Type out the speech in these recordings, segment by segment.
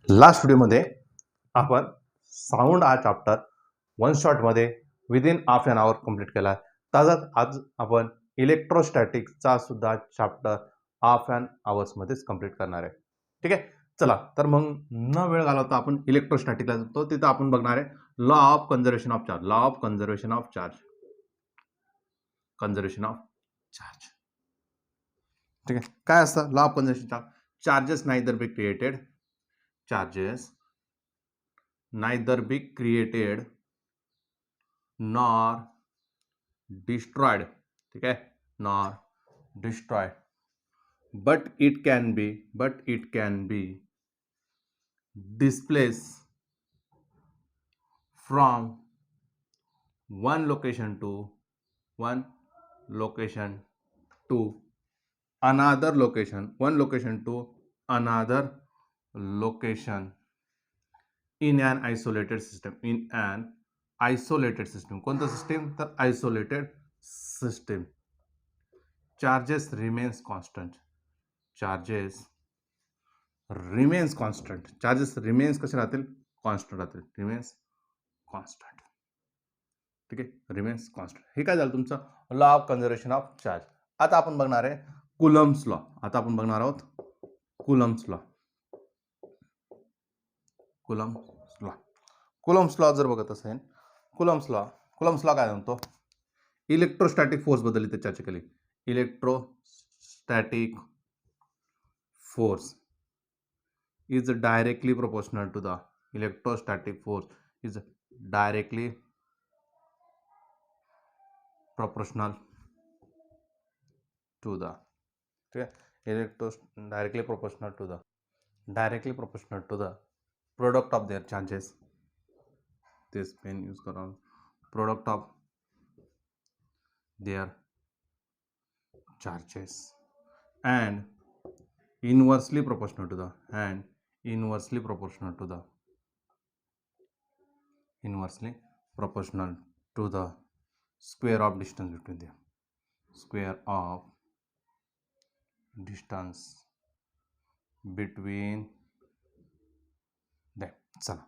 Last व्हिडिओमध्ये आपण sound हा चॅप्टर वन शॉटमध्ये within half an hour complete केला. तसंच आज आपण इलेक्ट्रोस्टॅटिक्सचा सुद्धा चॅप्टर हाफ एन आवर्समध्येच कंप्लीट करणार आहे. ठीक आहे, चला तर मग न वेळ घालवता आपण इलेक्ट्रोस्टॅटिकला जातो. तिथं आपण बघणार आहे law of conservation of charge. Law of conservation of charge. Conservation of charge. ठीक आहे, काय असतं law of conservation charge? Charges neither be created. Charges neither be created nor destroyed. ठीक है, nor destroyed, but it can be displaced from one location to another location, one location to another location in an isolated system. In an isolated system. कोणतं system? तर isolated system. Charges remains constant. Charges remains constant. Charges remains कसे राहतील? Constant राहतील. Remains constant. ठीक आहे, remains constant. हे काय झालं तुमचं law of conservation of charge. आता आपण बघणार आहे कुलम्स लॉ. आता आपण बघणार आहोत Coulomb's law. Coulomb's law. Coulomb's law जर बघत असेल, कुलम्स लॉ काय म्हणतो? इलेक्ट्रोस्टॅटिक फोर्स बद्दल इथे चर्चा केली. Electrostatic force is directly proportional to the electrostatic force is directly proportional to the directly proportional to the product of their charges. This pen use करा. Product of their charges and inversely proportional to the square of distance between them. Square of distance between them. चला,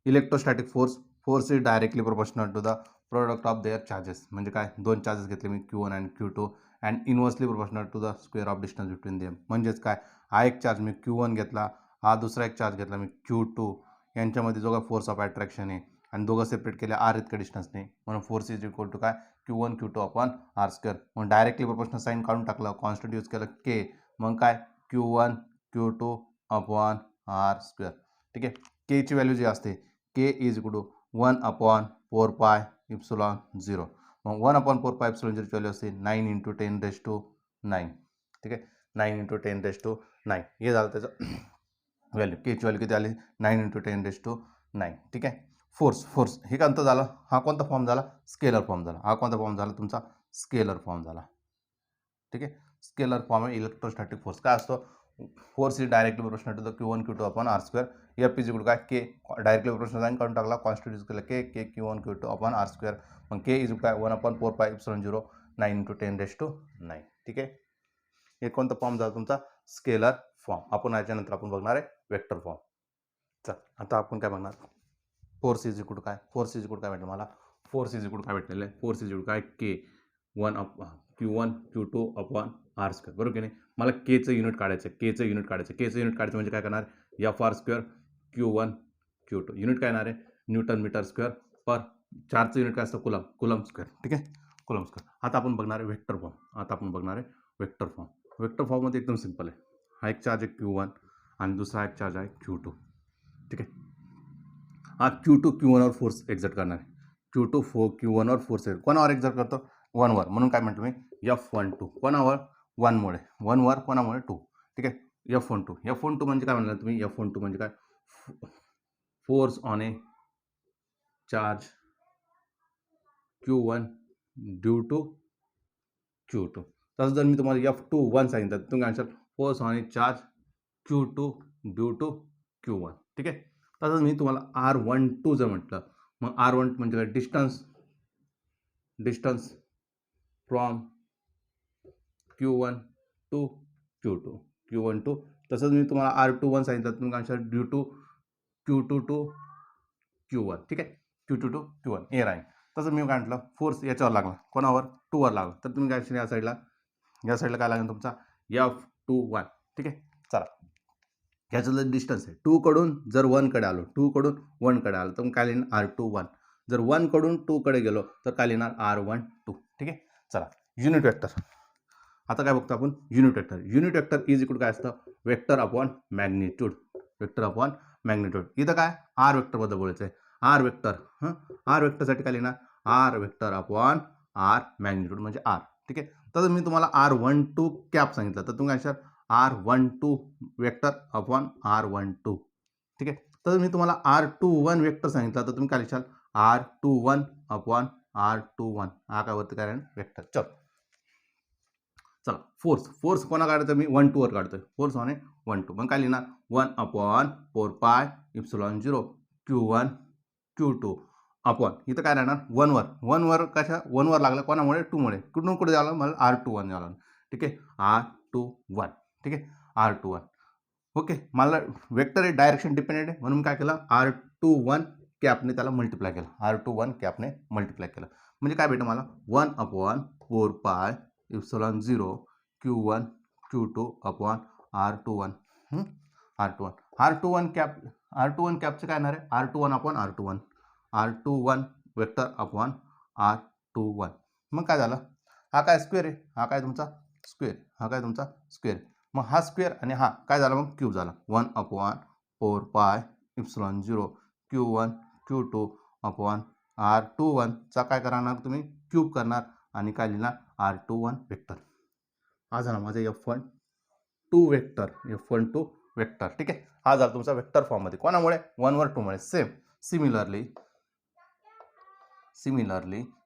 electrostatic force is directly proportional to the product of their charges. म्हणजे काय? दोन charges घेतले मी Q1 आणि Q2 and inversely proportional to the square of distance between them. म्हणजेच काय? हा एक चार्ज मी Q1 घेतला, हा दुसरा एक चार्ज घेतला मी Q2. यांच्यामध्ये जो काय फोर्स ऑफ अट्रॅक्शन आहे आणि दोघं सेपरेट केले आर इतक्या डिस्टन्सने, म्हणून फोर्स इज इक्वल टू काय? Q1 Q2 upon R square. मग डायरेक्टली प्रोपोर्शनल साईन काढून टाकलं, कॉन्स्टंट यूज केलं K. मग काय? Q1 Q2 upon R square. ठीक आहे, K ची व्हॅल्यू जी असते K is equal to 1 upon 4 pi epsilon 0. मग 1 अपॉन 4 पाय इप्सिलॉन 0ची व्हॅल्यू असते 9 × 10⁹. ठीक आहे, 9 × 10⁹. हे झालं त्याचं व्हॅल्यू. केची व्हॅल्यू किती आली? 9 × 10⁹. ठीक आहे, फोर्स हे कोणतं झालं? हा कोणता फॉर्म झाला? स्केलर फॉर्म झाला. हा कोणता फॉर्म झाला तुमचा? स्केलर फॉर्म झाला. ठीक आहे, स्केलर फॉर्म आहे इलेक्ट्रोस्टॅटिक फोर्स. काय असतो? Force is directly proportional to the Q1 Q2 upon R square. F is equal to काय? K. डायरेक्टली प्रोपोर्शनल साइन काढून टाकला, कॉन्स्टंट यूज केलं K Q1 Q2 upon R square. मग K is equal काय? 1 upon 4 pi epsilon 0, 9 × 10⁹. ठीक आहे, हे कोणता फॉर्म झाला तुमचा? Scalar form. आपण याच्यानंतर आपण बघणार आहे वेक्टर फॉर्म. चल, आता आपण काय बघणार? फोर्स इज इक्वल टू काय? फोर्स इज इक्वल काय भेटलं मला? फोर्स इज इक्वल काय भेटलेलं आहे? फोर्स इज इक्वल काय? Q1 Q2 upon R square. बरोबर की नाही? मला केचं युनिट काढायचं. केचं युनिट काढायचं म्हणजे काय करणार? FR square Q1 Q2. Unit काय येणार आहे? न्यूटन मीटर स्क्वेअर पर. चार्जचं युनिट काय असतं? Coulomb square. ठीक आहे, कुलम स्क्वेअर. आता आपण बघणार आहे वेक्टर फॉर्म. वेक्टर फॉर्ममध्ये एकदम सिंपल आहे. हा एक चार्ज आहे Q1 आणि दुसरा एक चार्ज आहे Q2. ठीक आहे, हा Q2 Q1 वर फोर्स एक्झर्ट करणार आहे. Q2 Q1 वर फोर्स कोणावर एक्झर्ट करतो? 1 वर. म्हणून काय म्हणतो मी? F12. कोणावर? 1 मुळे. 1 वर कोणामुळे? 2. ठीक आहे, F12 म्हणजे काय म्हणलं तुम्ही? F12 म्हणजे काय? Force on a charge Q1 due to Q2. तसं जर मी तुम्हाला F21 सांगितलं तर तुम्ही answer force on a charge Q2 due to Q1. ठीक आहे, तसंच मी तुम्हाला R12 जर म्हटलं, मग R12 म्हणजे काय? Distance from Q1 to Q2. तसंच मी तुम्हाला R21 सांगितलं, तुम्ही काय म्हणशाल due to Q2 to Q1, ठीक आहे, Q2 टू Q1 एअर आहे. तसं मी काय म्हटलं फोर्स याच्यावर लागला, कोणावर, 2 वर लागला, तर तुम्ही काय या साईडला काय लागेल तुमचा F21, ठीक आहे. चला, ह्याचं डिस्टन्स आहे 2 कडून जर 1 कडे आलो, 2 कडून 1 कडे आलो तर मग काय लिहिणार R21. जर 1 कडून 2 कडे गेलो तर काय लिहिणार R12, ठीक आहे. चला, युनिट वेक्टर. आता काय बघतो आपण, unit vector. Unit vector is equal काय असतं, vector upon magnitude. Vector upon magnitude. इथं काय आर वेक्टर बद्दल बोलायचं आहे. आर वेक्टर, आर वेक्टरसाठी काय लिहिणार, R vector upon R magnitude म्हणजे आर, ठीक आहे. तर मी तुम्हाला R12 कॅप सांगितलं तर तुम्ही काय R12 वेक्टर अपॉन R12, ठीक आहे. तर मी तुम्हाला R21 वेक्टर सांगितलं तर तुम्ही काय लिहाल R21 अपॉन R21. हा काय वरती काय वेक्टर. चला, फोर्स कोणा काढतो मी 1 2 वर काढतोय. फोर्स आहे 1 2. मग काय लिहिणार 1 upon 4 pi epsilon 0 Q1 Q2 upon इथं काय राहणार 1 वर कशा 1 वर लागला कोणामुळे 2 मुळे. कुठून कुठे झालं मला R21 झालं, ठीक आहे. R21, ठीक आहे. R21, okay. मला वेक्टर आहे डायरेक्शन डिपेंडेंट आहे म्हणून काय केलं R21 कॅपने त्याला मल्टिप्लाय केलं. R21 कॅपने मल्टिप्लाय केलं म्हणजे काय भेटलं मला 1 upon 4 pi epsilon 0 Q1 Q2 upon R21. R21 कॅपचं काय येणार आहे R21 upon R21 vector upon R21. मग काय झालं, हा काय स्क्वेअर आहे, हा काय तुमचा स्क्वेअर, हा काय तुमचा स्क्वेअर. मग हा स्क्वेअर आणि हा काय झाला मग क्यूब झाला. 1 upon 4 pi epsilon 0 Q1 Q2 upon R21 चा काय करणार तुम्ही क्यूब करणार आणि काय लिहिणार R21 वेक्टर. हा झाला माझा F12 वेक्टर, F12 वेक्टर, ठीक आहे. हा झाला तुमचा वेक्टर फॉर्म मध्ये कोणामुळे 1 वर 2 मुळे.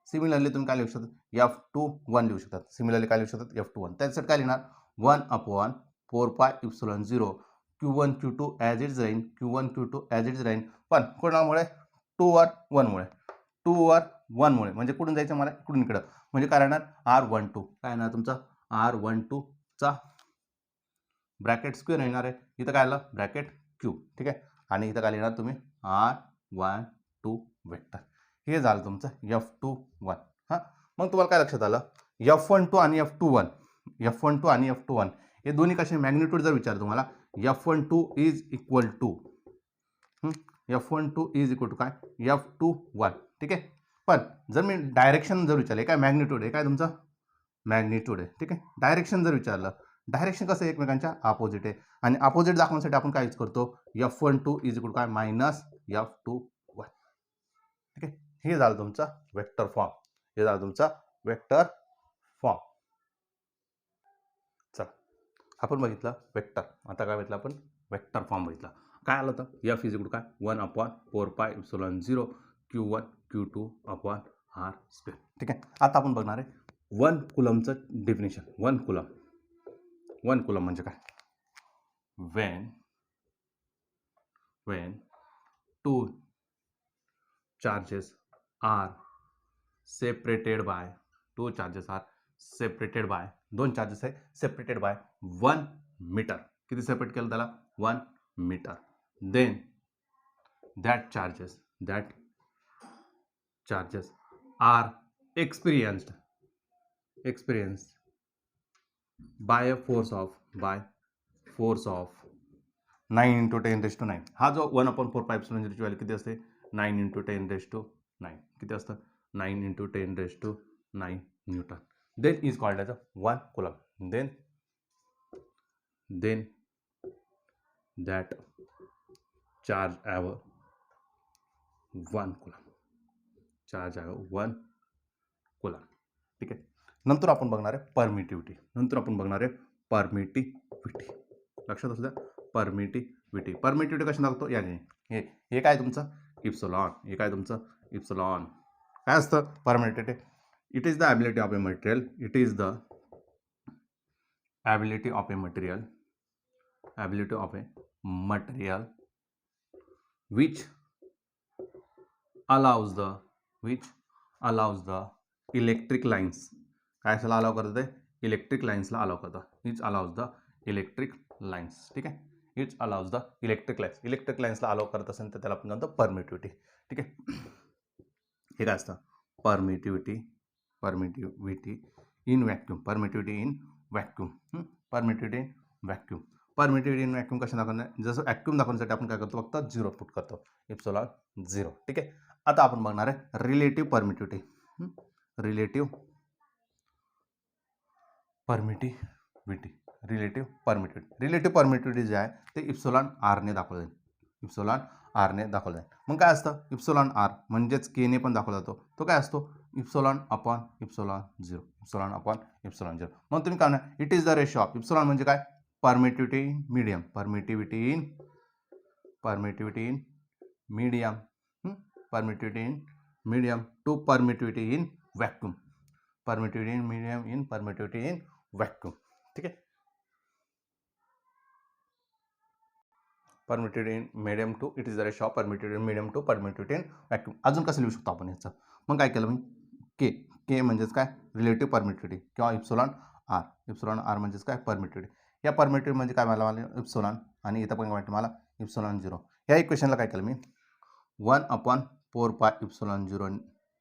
सिमिलरली तुम्ही काय लिहू शकता F21 लिहू शकतात. सिमिलरली काय लिहू शकतात F21. त्यासाठी काय लिहिणार 1 upon 4 pi epsilon 0 Q1 Q2 as it राहीन, Q1 Q2 ॲज इट राहीन, पण कोणामुळे 2 वर 1 मुळे, 2 वर 1 मुळे म्हणजे कुठून जायचं मला इकडून इकडं म्हणजे काय राहणार R12. काय येणार तुमचा R12 चा ब्रॅकेट स्क्वेअर येणार आहे. इथं काय आलं ब्रॅकेट क्यूब, ठीक आहे. आणि इथं काय लिहिणार तुम्ही R12 वेक्टर. हे झालं तुमचं F21. हां, मग तुम्हाला काय लक्षात आलं F12 आणि F21 हे दोन्ही कसे मॅग्निट्यूड जर विचार तुम्हाला F12 इज इक्वल टू काय F21, ठीक आहे. पण जर मी डायरेक्शन जर विचारले काय मॅग्निट्यूड आहे, काय तुमचं मॅग्निट्यूड आहे, ठीक आहे. डायरेक्शन जर विचारलं, डायरेक्शन कसं एकमेकांच्या अपोजिट आहे आणि अपोजिट दाखवण्यासाठी आपण काय यूज करतो F12 इज इक्वल काय मायनस F21, ठीक आहे. हे झालं तुमचा वेक्टर फॉर्म, चला आपण बघितलं वेक्टर. आता काय बघितलं आपण वेक्टर फॉर्म बघितला. काय आलं तर F इज इक्वल काय 1 upon 4 pi epsilon 0 Q1 Q2 upon R square, ठीक आहे. आता आपण बघणार आहे 1 कुलमचं डेफिनेशन. 1 कुलम म्हणजे काय, when two charges are separated by दोन चार्जेस आहे सेपरेटेड बाय 1 मीटर. किती सेपरेट केलं त्याला 1 metre. Then that charges are experienced by force of 9 into 10⁻⁹. हा जो 1/4 पाय इप्सिलॉन 0 ची व्हॅल्यू किती असते 9 into 10⁻⁹. किती असतं 9 into 10⁹ newton. Then is called as 1 coulomb. Then that charge have 1 coulomb. ठीक आहे. नंतर आपण बघणार आहे परमिटिव्हिटी. लक्षात असू द्या परमिटिव्हिटी कशी दाखवतो याने. हे काय तुमचं इप्सिलॉन, काय असतं permittivity. It is the ability of a material which allows the electric lines. काय अलाव करतं ते इलेक्ट्रिक लाईन्सला अलाव करतं. which allows the electric lines. ठीक आहे, it allows the electric lines. Electric लाईन्सला अलाउ करत असेल तर त्याला आपण म्हणतो परमिटिव्हिटी. ठीक आहे, हे काय असतं permittivity in vacuum. Permittivity in vacuum. Permittivity in vacuum. Permittivity in vacuum कशा दाखवणार, जसं व्हॅक्यूम दाखवण्यासाठी आपण काय करतो फक्त 0 पुट करतो, इप्सिलॉन 0. ठीक आहे, आता आपण बघणार आहे रिलेटिव्ह परमिटिव्हिटी. रिलेटिव्ह परमिटिव्हिटी जे आहे ते इप्सिलॉन आरने दाखवलं जाईल. इप्सिलॉन आरने दाखवलं जाईल. मग काय असतं इप्सिलॉन आर म्हणजेच केने पण दाखवला जातो. तो काय असतो epsilon upon epsilon 0. Epsilon upon epsilon 0. मग तुम्ही काय म्हणणार it is the ratio of epsilon म्हणजे काय permittivity in medium. Permittivity in medium. Permittivity in medium to permittivity in vacuum. Permittivity in medium in permittivity in vacuum. ठीक आहे, permittivity in medium to it is the ratio of permittivity in medium to permittivity in vacuum. अजून कसं लिहू शकतो आपण याचं, मग काय केलं मी के म्हणजेच काय रिलेटिव्ह परमिटिव्हिटी किंवा इप्सिलॉन आर. इप्सिलॉन आर म्हणजेच काय परमिटिव्हिटी. या परमिटिव्हिटी म्हणजे काय मला इप्सिलॉन आणि इथं पण काय मला इप्सिलॉन 0. या इक्वेशनला काय केलं मी 1/4π इप्सिलॉन 0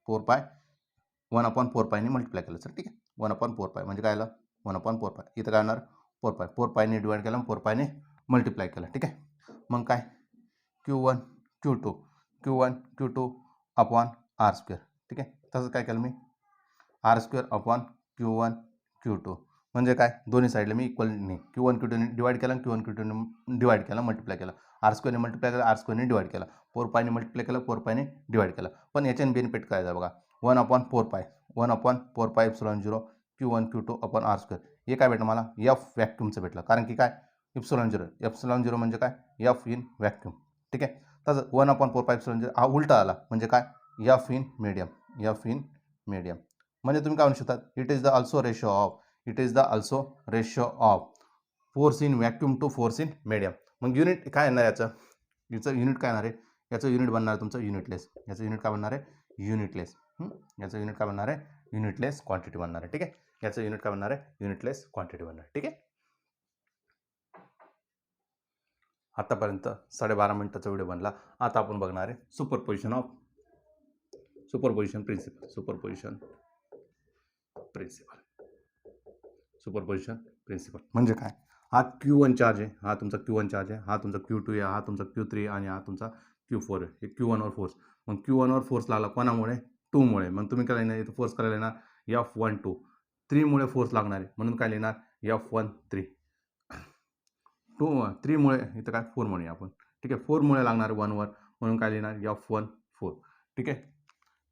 4π 1/4π ने मल्टिप्लाय केलं सर. ठीक आहे, 1/4π म्हणजे काय आलं 1/4π. इथं काय होणार 4π. 4π ने डिवाइड केलं 4π ने मल्टिप्लाय केलं. ठीक आहे, मग काय Q1 Q2 upon R square. ठीक आहे, तसंच काय केलं मी R square upon Q1 Q2 म्हणजे काय दोन्ही साईडला मी इक्वलने Q1 Q2 ने डिवाइड केलं, Q1 Q2 ने डिवाइड केलं, मल्टिप्लाय केलं. आर स्क्वेअरने मल्टिप्लाय केलं, आर स्क्वेअरने डिवाइड केलं. 4π ने मल्टिप्लाय केलं, 4π ने डिवाइड केलं. पण याच्याने बेनिफिट काय आहे बघा 1/4π epsilon 0 Q1 Q2 upon R square. हे काय भेटलं मला एफ व्हॅक्यूमचं भेटलं, कारण की काय इप्सिलॉन 0 म्हणजे काय एफ इन व्हॅक्यूम. ठीक आहे, तसं 1/4π इप्सिलॉन 0 हा उलटा आला म्हणजे काय एफ इन मीडियम. म्हणजे तुम्ही काय म्हणू शकता it is the also ratio of force in vacuum to force in medium. मग युनिट काय येणार याचं युनिट काय येणार आहे, याचं युनिट बनणार आहे तुमचं युनिटलेस. याचं युनिट काय बनणार आहे युनिटलेस. याचं युनिट काय बनणार आहे युनिटलेस क्वांटिटी बनणार आहे. ठीक आहे, याचं युनिट काय बनणार आहे युनिटलेस क्वांटिटी बनणार आहे. ठीक आहे, आतापर्यंत 12.5 मिनिटाचा व्हिडिओ बनला. आता आपण बघणार आहे सुपरपोजिशन प्रिन्सिपल म्हणजे काय हा Q1 चार्ज आहे, हा तुमचा Q1 चार्ज आहे, हा तुमचा Q2 आहे, हा तुमचा Q3 आणि हा तुमचा Q4 आहे. हे Q1 वर फोर्स. मग Q1 वर फोर्स लागला कोणामुळे 2 मुळे. मग तुम्ही काय लिहिणार इथं फोर्स करायला येणार F12. 3 मुळे फोर्स लागणार आहे म्हणून काय लिहिणार F13. 3 मुळे इथं काय 4 मुळे आपण. ठीक आहे, 4 मुळे लागणार 1 वर म्हणून काय लिहिणार F14. ठीक आहे,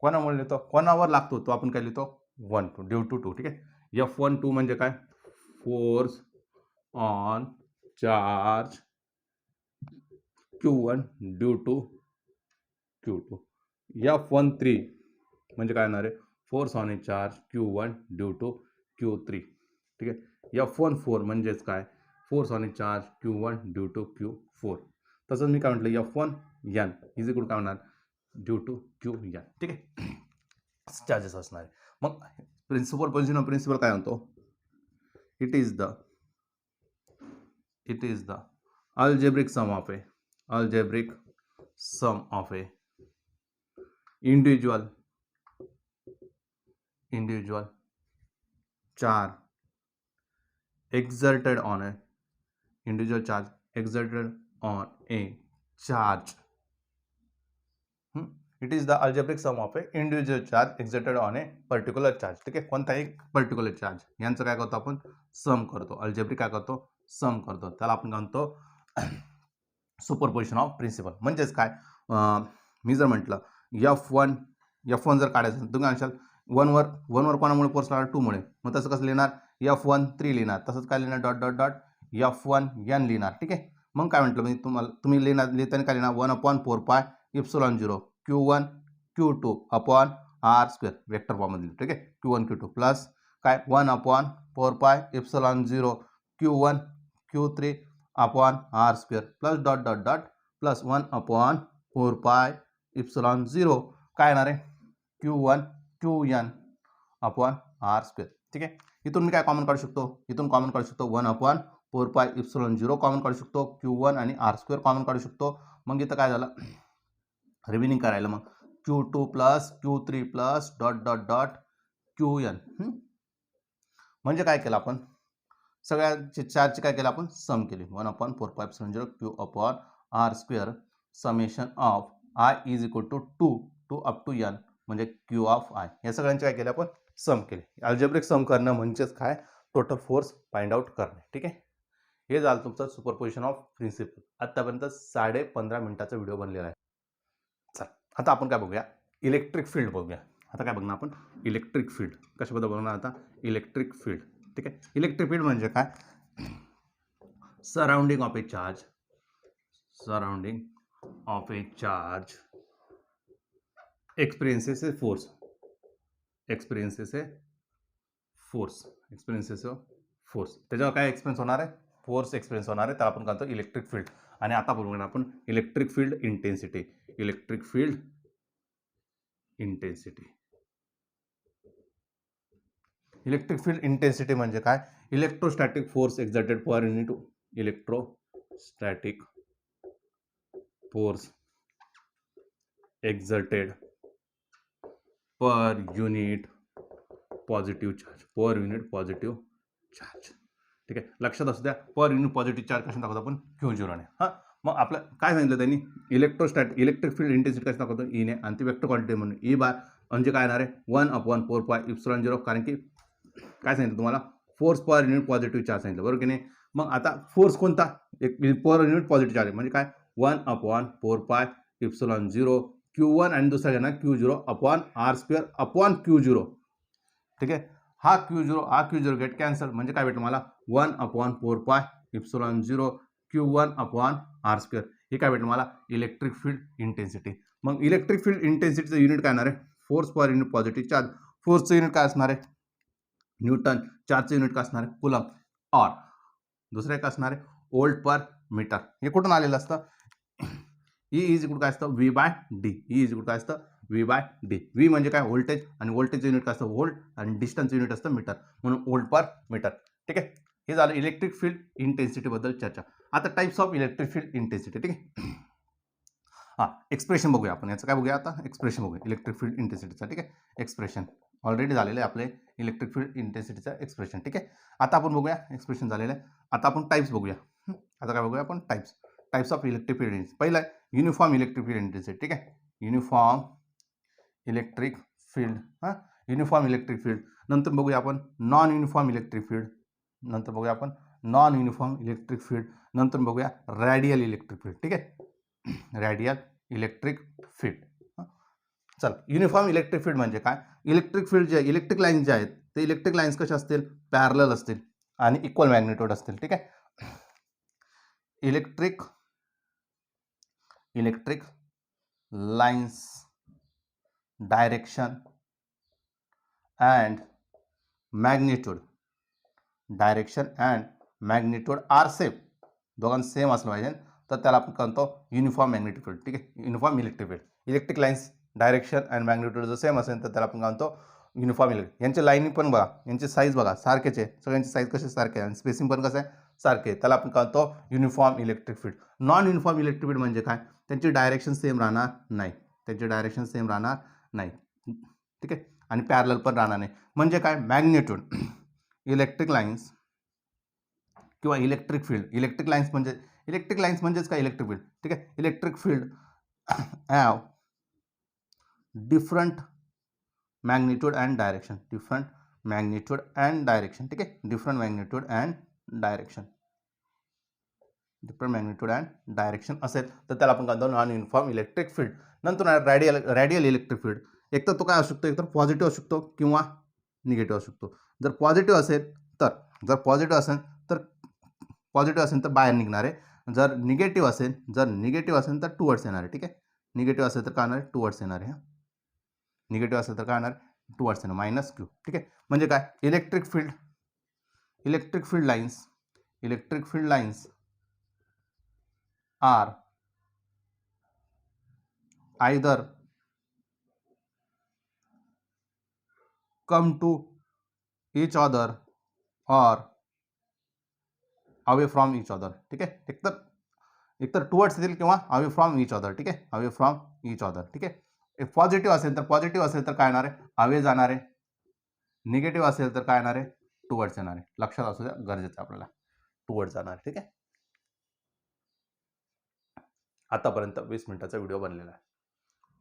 कोणामुळे लिहितो कोणावर लागतो तो आपण काय लिहितो 1 ड्यू टू 2. ठीक आहे, F12 म्हणजे काय force on charge Q1 due to Q2. F13 म्हणजे काय येणार आहे force on a charge Q1 due to Q3. ठीक आहे, F14 म्हणजेच काय force on a charge Q1 due to Q4. तसंच मी काय म्हटलं F1N इज इक्वल काय होणार ड्यू टू Qn. ठीक आहे, चार्जेस असणार आहे. मग सुपरपोजिशन ऑफ प्रिन्सिपल काय म्हणतो it is the algebraic sum of a individual charge exerted on a charge. It is the algebraic sum of a individual charge exerted on a particular charge. ठीक आहे, कोणताही particular charge यांचं काय करतो आपण सम करतो. अल्जेब्रिक काय करतो सम करतो, त्याला आपण काय म्हणतो सुपरपोजिशन ऑफ प्रिन्सिपल. म्हणजेच काय मी जर म्हटलं F1 जर काढायचं तुम्ही म्हणशाल 1 वर कोणामुळे फोर्स लागला 2 मुळे. मग तसं कसं लिहिणार F13 लिहिणार, तसंच काय लिहिणार डॉट डॉट डॉट F1N लिहिणार. ठीक आहे, मग काय म्हटलं मी तुम्ही लिहिताना काय लिहिणार 1/4π epsilon 0 Q1 Q2 upon R square vector फॉर्ममध्ये. ठीक आहे, Q1 Q2 प्लस काय 1/4π epsilon 0 Q1 Q3 upon R square plus dot dot dot plus 1/4π epsilon 0 काय येणार आहे Q1 Qn upon R square. ठीक आहे, इथून मी काय कॉमन काढू शकतो 1/4 4πε0 कॉमन काढू शकतो, Q1 आणि R² कॉमन काढू शकतो. मग इथं काय झालं, रिमेनिंग करायला मग Q2 plus Q3 plus dot dot dot Qn. म्हणजे काय केलं आपण, सगळ्यांचे चारचे काय केलं आपण, सम केले. 1/4πε0 Q/R² summation of I is equal to 2 to up to n म्हणजे Q ऑफ I. या सगळ्यांचे काय केले आपण, सम केले. अल्जेब्रिक सम करणं म्हणजेच काय, टोटल फोर्स फाइंड आउट करणे. ठीक आहे, हे झालं तुमचं सुपरपोजिशन ऑफ प्रिन्सिपल. आतापर्यंत 15.5 मिनिटाचा व्हिडिओ बनलेला आहे. चल आता आपण काय बघूया, इलेक्ट्रिक फील्ड बघूया. आता काय बघणार आपण, इलेक्ट्रिक फील्ड कशाबद्दल बघणार आता, इलेक्ट्रिक फील्ड. ठीक आहे, इलेक्ट्रिक फील्ड म्हणजे काय, surrounding of a charge, surrounding of a charge experiences a force, experiences a force, experiences of force. त्याच्यावर काय एक्सपिरियन्स होणार आहे, फोर्स एक्सपिरियन्स होणार आहे, त्याला आपण म्हणतो इलेक्ट्रिक फील्ड. आणि आता बघूया आपण electric field intensity, electric field intensity. Electric field intensity म्हणजे काय, electrostatic force exerted per unit, electrostatic force exerted पर युनिट पॉझिटिव्ह चार्ज, पर युनिट पॉझिटिव्ह चार्ज. ठीक आहे, लक्षात असू द्या, पर युनिट पॉझिटिव्ह चार्ज कशा दाखवतो आपण, Q0 ने. हां, मग आपलं काय सांगितलं त्यांनी, इलेक्ट्रिक फील्ड इंटेन्सिटी कशी दाखवतो, ई ने, आणि ती वेक्टर क्वांटिटी म्हणून ई बार म्हणजे काय येणार आहे 1/4πε0. कारण की काय सांगितलं तुम्हाला, force per unit positive charge सांगितलं, बरोबर की नाही. मग आता फोर्स कोणता, एक पर युनिट पॉझिटिव्ह चार्ज म्हणजे काय 1/4πε0 Q1 आणि दुसरा घेणार Q0/R² अपॉन Q0. ठीक आहे, हा Q0 गेट कॅन्सल म्हणजे काय भेटलं मला 1/4πε0 Q1/R². हे काय भेटलं मला, इलेक्ट्रिक फील्ड इंटेन्सिटी. मग इलेक्ट्रिक फील्ड इंटेन्सिटीचं युनिट काय असणार आहे, force per unit positive charge. फोर्सचं युनिट काय असणार आहे, न्यूटन. चार्जचं युनिट काय असणार आहे, कुलम. और दुसरं एक असणार आहे वोल्ट पर मीटर. हे कुठून आलेलं असतं, ई इज इक्वल काय असतं, V/D. ई इज इक्वल काय असतं, V/D. व्ही म्हणजे काय, व्होल्टेज, आणि व्होल्टेजचं युनिट काय असतं, व्होल्ट, आणि डिस्टन्सचं युनिट असतं मीटर, म्हणून वोल्ट पर मीटर. ठीक आहे, हे झालं इलेक्ट्रिक फील्ड इंटेन्सिटी बद्दल चर्चा. आता types of electric field intensity. ठीक आहे, हां, एक्सप्रेशन बघूया आपण, याचं काय बघूया आता, एक्सप्रेशन बघूया इलेक्ट्रिक फील्ड इंटेन्सिटीचा. ठीक आहे, एक्सप्रेशन ऑलरेडी झालेलं आहे आपले इलेक्ट्रिक फील्ड इंटेन्सिटीचं एक्सप्रेशन. ठीक आहे, आता आपण बघूया, एक्सप्रेशन झालेलं आहे. आता आपण टाइप्स बघूया. आता काय बघूया आपण, types of electric field intensity. पहिला आहे युनिफॉर्म इलेक्ट्रिक फील्ड इंटेन्सिटी. ठीक आहे, युनिफॉर्म इलेक्ट्रिक फील्ड. हां, युनिफॉर्म इलेक्ट्रिक फील्ड. नंतर बघूया आपण नॉन युनिफॉर्म इलेक्ट्रिक फील्ड. नंतर बघूया आपण नॉन युनिफॉर्म इलेक्ट्रिक फील्ड. नंतर बघूया रॅडियल इलेक्ट्रिक फील्ड. ठीक आहे, रॅडियल इलेक्ट्रिक फील्ड. चल, युनिफॉर्म इलेक्ट्रिक फील्ड म्हणजे काय, इलेक्ट्रिक फील्ड जे इलेक्ट्रिक लाईन्स जे आहेत ते इलेक्ट्रिक लाईन्स कशा असतील, पॅरलल असतील आणि इक्वल मॅग्निट्यूड असतील. ठीक आहे, electric lines direction and magnitude are same, दोघांना सेम असलं पाहिजे, तर त्याला आपण म्हणतो युनिफॉर्म मॅग्नेटिक फील्ड. ठीक आहे, uniform electric field. Electric lines direction and magnitude जर सेम असेल तर त्याला आपण म्हणतो युनिफॉर्म इलेक्ट्रिक. यांची लाईनिंग पण बघा, यांची साईज बघा, सारखेच आहे, सगळ्यांची साईज कशी सारखे आहे, आणि स्पेसिंग पण कसं आहे, सारखे आहे, त्याला आपण म्हणतो uniform electric field. Non uniform electric field म्हणजे काय, त्यांची डायरेक्शन सेम राहणार नाही, ठीक आहे, आणि पॅरलल पण राहणार नाही. म्हणजे काय, मॅग्निट्यूड इलेक्ट्रिक लाईन्स किंवा इलेक्ट्रिक फील्ड, इलेक्ट्रिक लाईन्स म्हणजेच काय, इलेक्ट्रिक फील्ड. ठीक आहे, electric field have different magnitude and direction, ठीक आहे, डिफरंट मॅग्निट्यूड अँड डायरेक्शन असेल तर त्याला आपण म्हणतो नॉन युनिफॉर्म इलेक्ट्रिक फील्ड. नंतर रॅडियल इलेक्ट्रिक फील्ड. एक तर तो काय असू शकतो, एक तर पॉझिटिव्ह असू शकतो किंवा निगेटिव्ह असू शकतो. जर पॉझिटिव्ह असेल तर बाहेर निघणार आहे. जर निगेटिव्ह असेल तर टुवर्ड्स येणार आहे. ठीक आहे, निगेटिव्ह असेल तर काय येणार आहे, टुवर्ड्स येणार आहे. निगेटिव्ह असेल तर काय येणार, टुवर्ड्स येणार, -Q. ठीक आहे, म्हणजे काय, electric field lines are either come to each other or away from each other, ठीक आहे. एकतर टुवर्ड्स येतील किंवा अवे फ्रॉम इच अदर, ठीक आहे. अवे फ्रॉम इच अदर, ठीक आहे. पॉझिटिव्ह असेल तर काय येणार आहे, अवे जाणार आहे. निगेटिव्ह असेल तर काय येणार आहे, टुवर्ड्स येणार आहे. लक्षात असू द्या, गरजेचं आहे आपल्याला. टुवर्ड्स जाणार आहे, ठीक आहे. आतापर्यंत 20 मिनिटाचा व्हिडिओ बनलेला आहे.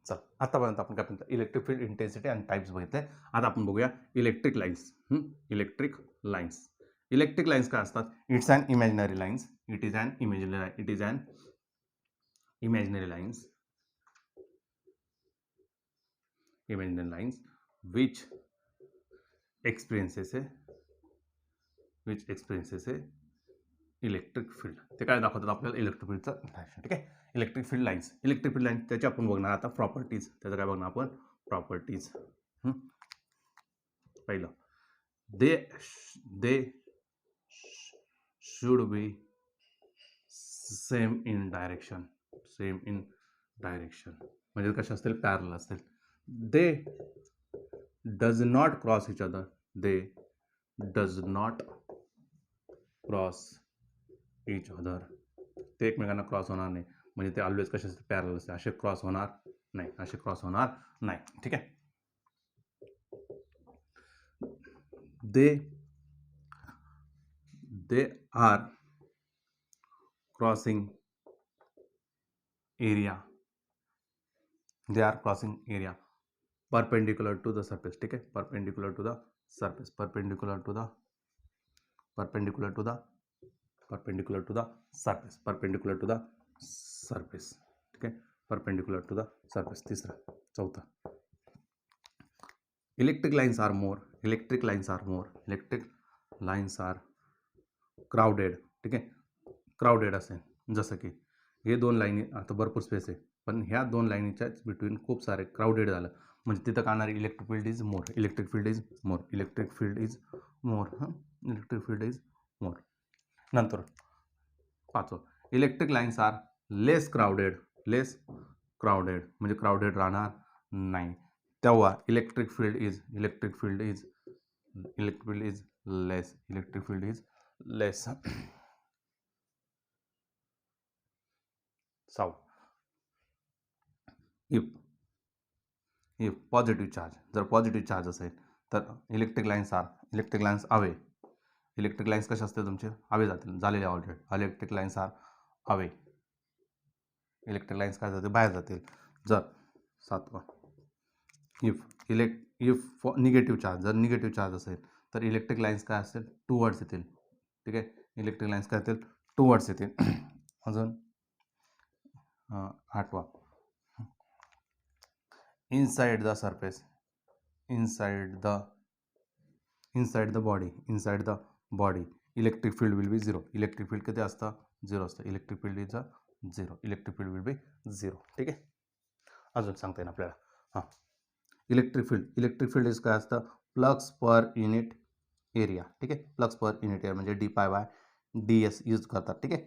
चल, आतापर्यंत आपण काय म्हणतो, इलेक्ट्रिक फील्ड इंटेन्सिटी आणि टाइप्स बघितले. आता आपण बघूया electric lines. Electric lines. Electric lines काय असतात, it's an imaginary lines. It is an imaginary lines which experiences a electric field. ते काय दाखवतात आपल्याला, इलेक्ट्रिक फील्डचं डायरेक्शन, ठीक आहे. इलेक्ट्रिक फील्ड लाईन्स त्याची आपण बघणार आता प्रॉपर्टीज. त्याचं काय बघणार आपण, प्रॉपर्टीज. पहिलं, they should be same in direction. म्हणजे कशा असतील, पॅरल असतील. दे does not cross each other. ते एकमेकांना क्रॉस होणार नाही. म्हणजे ते ऑलवेज कसे असतील, पॅरल असते. असे क्रॉस होणार नाही, ठीक आहे. They are crossing area. perpendicular to the surface, ठीक आहे. perpendicular to the surface, ठीक आहे. perpendicular to the surface. तिसरा. चौथा, इलेक्ट्रिक लाईन्स आर क्राउडेड, ठीक आहे. क्राउडेड असेल, जसं की हे दोन लाईनी, आता भरपूर स्पेस आहे, पण ह्या दोन लाईनीच्या बिटवीन खूप सारे क्राउडेड झालं, म्हणजे तिथं काय होणार, इलेक्ट्रिक फील्ड इज मोर. नंतर पाचवं, electric lines are less crowded, म्हणजे क्राउडेड राहणार नाही. तेव्हा electric field is less. So, if positive charge, जर पॉझिटिव्ह चार्ज असेल तर electric lines away. Electric lines कशा असतील तुमचे, अवे जातील, झालेले already. Electric lines are away. Electric lines काय जातील, बाहेर जातील. जर सातवा, इफ निगेटिव्ह चार्ज असेल तर इलेक्ट्रिक लाईन्स काय असतील, टुवर्ड्स येतील, ठीक आहे. इलेक्ट्रिक लाईन्स काय येतील, टुवर्ड्स येतील. अजून आठवा, inside the body electric field will be zero. Electric field किती असतं, झिरो असतं. Electric field will be zero, ठीक आहे. अजून सांगता येईल आपल्याला. इलेक्ट्रिक फील्ड इज काय असतं, फ्लक्स पर युनिट एरिया, ठीक आहे. फ्लक्स पर युनिट एरिया म्हणजे ds यूज करतात, ठीक आहे.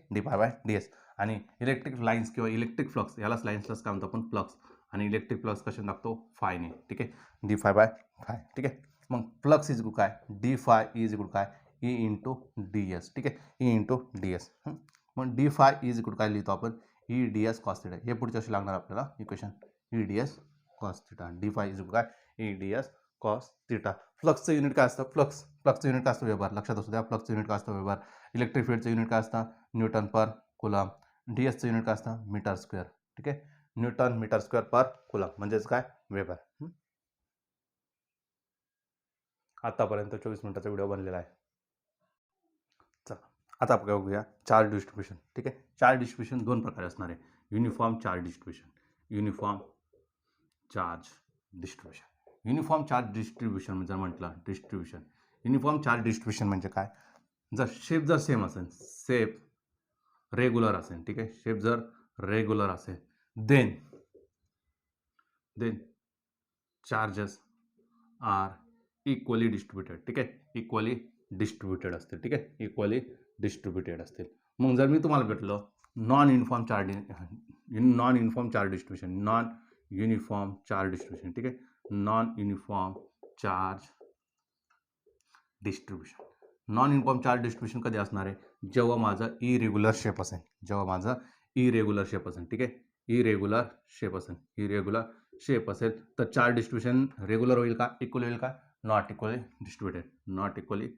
ds. आणि इलेक्ट्रिक लाईन्स किंवा इलेक्ट्रिक फ्लक्स, यालाच लाईन्सलाच काय म्हणतो आपण, फ्लक्स. आणि इलेक्ट्रिक फ्लक्स कसे टाकतो, फायने, ठीक आहे. d∅/, ठीक आहे. मग फ्लक्स इज इक्वल काय, d∅ इज इक्वल काय, E इंटू ds, ठीक आहे. E into ds. मग d∅ इज इक्वल काय लिहितो आपण, E ds cos θ. हे पुढच्या वर्षी लागणार आपल्याला equation, E ds cos θ. d∅ is equal काय, E ds cos θ. फ्लक्सचं युनिट काय असतं, फ्लक्सचं युनिट काय असतं, वेबर. लक्षात असू द्या, फ्लक्सचं युनिट काय असतं, वेबर. इलेक्ट्रिक फील्डचं युनिट काय असतं, न्यूटन पर कुलम. dsचं युनिट काय असतं, मीटर स्क्वेअर, ठीक आहे. Newton metre square per coulomb म्हणजेच काय, वेबर. आतापर्यंत 24 मिनिटाचा व्हिडिओ बनलेला आहे. चला, आता आपण बघूया चार्ज डिस्ट्रीब्युशन, ठीक आहे. चार्ज डिस्ट्रीब्युशन दोन प्रकारे असणार आहे, युनिफॉर्म चार्ज डिस्ट्रीब्युशन जर म्हटलं, युनिफॉर्म चार्ज डिस्ट्रीब्युशन म्हणजे काय, जर शेप जर सेम असेल, शेप रेग्युलर असेल, ठीक आहे. शेप जर रेग्युलर असेल, then charges are equally distributed, ठीक आहे. इक्वली डिस्ट्रीब्युटेड असतील, ठीक आहे. इक्वली डिस्ट्रीब्युटेड असतील. मग जर मी तुम्हाला भेटलं नॉन युनिफॉर्म चार्ज डिस्ट्रीब्युशन, ठीक आहे. Non uniform charge distribution non uniform charge distribution कधी असणार आहे, जेव्हा माझं इरेग्युलर शेप असेल, जेव्हा माझं इरेग्युलर शेप असेल. ठीक आहे, इरेग्युलर शेप असेल, इरेग्युलर शेप असेल तर चार्ज डिस्ट्रीब्युशन रेग्युलर होईल का, इक्वल होईल का, not equally distributed, not equally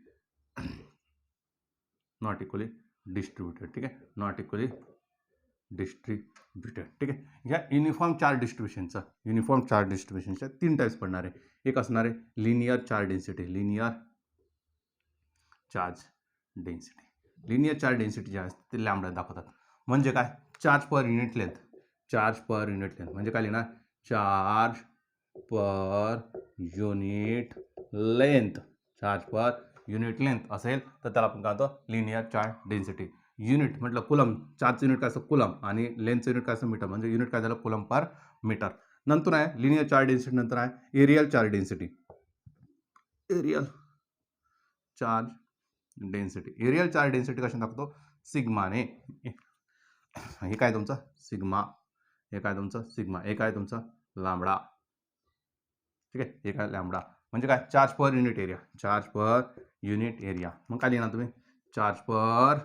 distributed. ठीक आहे, नॉट इक्वली डिस्ट्रीब्युटेड. ठीक आहे, ह्या युनिफॉर्म चार्ज डिस्ट्रीब्युशनच्या 3 टाइप्स पडणार आहे. एक असणार आहे linear charge density, linear charge density. Linear charge density जे असते ते लॅम्बडा दाखवतात. म्हणजे काय, charge per unit length, charge per unit length म्हणजे काय लिहिणार, charge per unit length, charge per unit length असेल तर त्याला आपण काय म्हणतो, लिनियर चार्ज डेन्सिटी. युनिट म्हटलं कुलम, चार्जचं युनिट काय असतं कुलम आणि लेंथचं युनिट काय असतं मीटर, म्हणजे युनिट काय झालं कुलम पर मीटर. नंतर आहे लिनियर चार्ज डेन्सिटी, नंतर आहे areal charge density. Areal charge density, areal charge density कशी दाखवतो, सिग्माने. हे काय तुमचं सिग्मा, हे काय तुमचं सिग्मा, हे काय तुमचं लॅम्बडा. ठीक आहे, हे काय लॅम्बडा म्हणजे काय, charge per unit area, charge per unit area. मग काय लिहिणार तुम्ही, charge per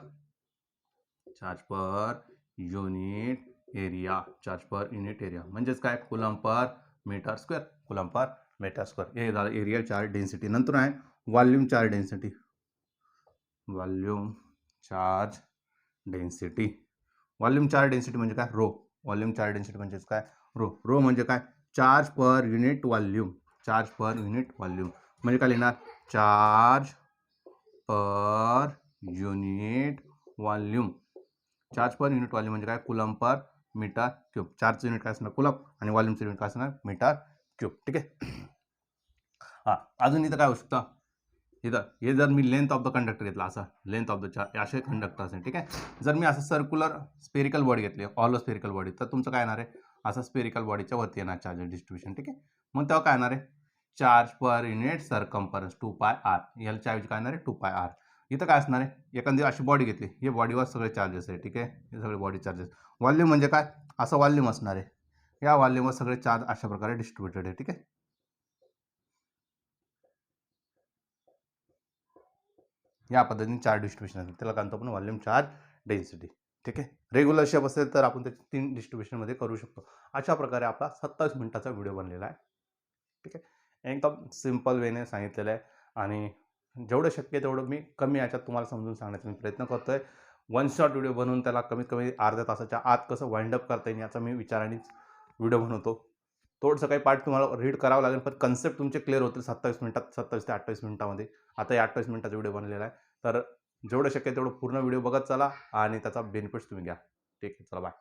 unit area, charge per unit area म्हणजेच काय, coulomb per metre square, coulomb per metre square. हे झालं एरियल चार्ज डेन्सिटी. नंतर आहे volume charge density, volume charge density. Volume charge density म्हणजे काय, रो. व्हॉल्यूम चार्ज डेन्सिटी म्हणजेच काय, रो. रो म्हणजे काय, charge per unit volume, charge per unit volume म्हणजे काय लिहिणार, charge per unit volume. Charge per unit volume म्हणजे काय, coulomb per metre cube. चार्जचं unit काय असणार कुलम आणि व्हॉल्यूमचं युनिट काय असणार मीटर क्यूब. ठीक आहे. हां, अजून इथं काय होऊ शकतं, इथं हे जर मी लेंथ ऑफ द कंडक्टर घेतला, असा लेंथ ऑफ द चार्ज असे कंडक्टर असेल. ठीक आहे, जर मी असं सर्क्युलर स्पेरिकल बॉडी घेतली, ऑल स्पेरिकल बॉडी, तर तुमचं काय येणार आहे, असं स्पेरिकल बॉडीच्या वरती येणार चार्ज डिस्ट्रीब्युशन. ठीक आहे, मग तेव्हा काय येणार आहे, charge per unit circumference 2πr, याच्या ऐवजी काय येणार आहे 2πr. इथं काय असणार आहे, एखादी अशी बॉडी घेतली, हे बॉडीवर सगळे चार्जेस आहे. ठीक आहे, हे सगळे बॉडी चार्जेस. व्हॉल्यूम म्हणजे काय, असं व्हॉल्यूम असणार आहे, या व्हॉल्यूमवर सगळे चार्ज अशा प्रकारे डिस्ट्रीब्युटेड आहे. ठीक आहे, या पद्धतीने चार्ज डिस्ट्रीब्युशन असेल त्याला काय म्हणतो आपण, व्हॉल्यूम चार्ज डेन्सिटी. ठीक आहे, रेग्युलर शेप असेल तर आपण त्याची 3 डिस्ट्रीब्युशनमध्ये करू शकतो. अशा प्रकारे आपला 27 मिनिटाचा व्हिडिओ बनलेला आहे. ठीक आहे, एकदम सिम्पल वेने सांगितलेलं आहे आणि जेवढं शक्य आहे तेवढं मी कमी याच्यात तुम्हाला समजून सांगण्याचा मी प्रयत्न करतो आहे. वन शॉट व्हिडिओ बनवून त्याला कमीत कमी अर्ध्या तासाच्या आत कसं वाइंड अप करता येईल याचा मी विचारानेच व्हिडिओ बनवतो. थोडंसं काही पार्ट तुम्हाला रीड करावं लागेल, पण कन्सेप्ट तुमचे क्लिअर होतील 27 मिनिटात, 27 ते 28 मिनिटामध्ये. आता या 28 मिनिटाचा व्हिडिओ बनलेला आहे, तर जेवढं शक्य आहे तेवढं पूर्ण व्हिडिओ बघत चला आणि त्याचा बेनिफिट्स तुम्ही घ्या. ठीक आहे, चला बाय.